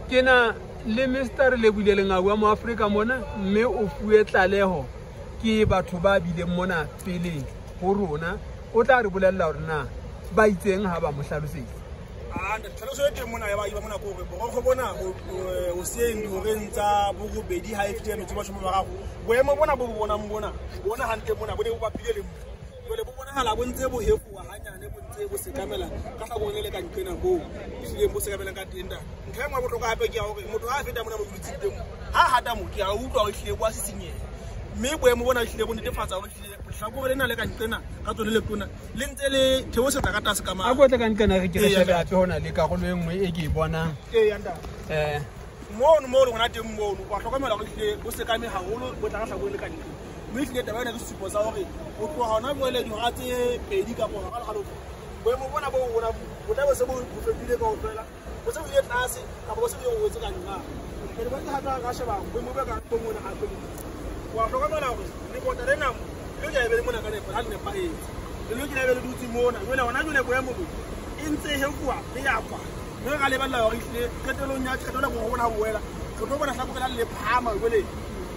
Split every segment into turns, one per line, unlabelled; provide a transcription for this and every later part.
kena le Mr. Lebulele Ngawa mo Africa mona mme o fuwe tlaleho ke batho ba bile mona pele ho rona o tla re bolella hore na ba itseng ha ba mo hlalosetsa
tlhaloso e teng mona ya ba mona ko re go bona o seng ho rentsa bo go bedi ha e fitile metso ba shoma ba gago boemo bona bo bona hantle mona bo ne bo ba pile le jole bo bona hala bo ntse bo hefuwa hanyane bo ntse bo se kamela ka ga bone le ka ntlena bo ile bo se kamela ka tenda ntho e mo botlhoka hape ke ya hore motho ha feta mona mo ditsiteng ha hata mo ke a utlwa o hlile kwa sisinye mme boemo bona hlile bo netefatsa hore hlile hlabo le na le ka ntlena ka tsone le tona le ntse le theosetsa ka tase ka ma
a go tla ka ntlena re ke re shebe hape hona le ka go le nngwe e ke bonang
yanda mo gona teng mo wa hlokomela go hlile bo se kame haholo bo tla ga hlabo le ka ntlena mme hlile taba ena ke sesupo sa hore o tloga hona boele di ga tse pedi ka bona ga le boemo bona bo bona bo tla se bo fetile ka ofela bo se ile tlase ka bo se go wetse ka nna ke ba ga ga sheba boemo ba ka go mona hape wa hlokomela hore le bota le namo le ya be mona ka ne pa ne pa e le ke le le dutse mona jona ona jone boemo bo intse hefuwa le ya kwa le ga le balla hore hle ketelong ya tshetola go bona boela go tlo bona hlakopela le phama jole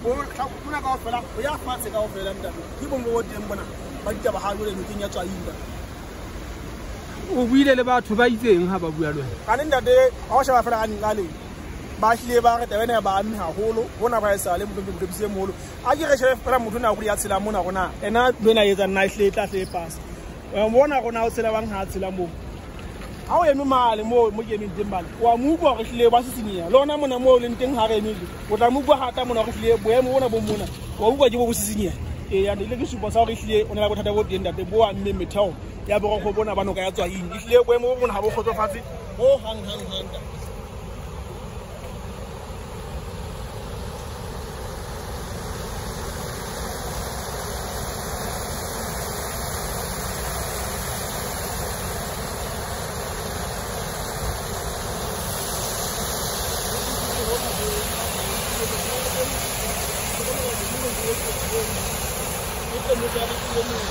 bo hlakopuna ka ofela go ya fatshe ka ofela ntate ke bongo bo teng bona ba ditaba ha jole ntseng ya tswa inda
o buile le batho ba itseng ha ba bua le wena
ka ntate a o sheba fela ga nngale ba hlile ba re tabena ba amme haholo bona ba isa le motho bise moholo a ke re shebe fela motho na go ya tshela mona gona ena bena etsa nna hle tla hle pass wa bona gona o tshela bang ha tshela mo ha o eme male mo ke eme teng bale wa mo bua re hlile ba sisinya lona mona mo le nteng ha re eme o tla mo bua hata mona go hlile boemo bona bo mona wa bua ke bo sisinya ya le ke supa sa re hlile o ne la bothata bo teng ntate bo a mme metheo ya bo go bona bana ka ya tswa ing hlile boemo bo bona ha bo khotsofatse ho hang Thank you.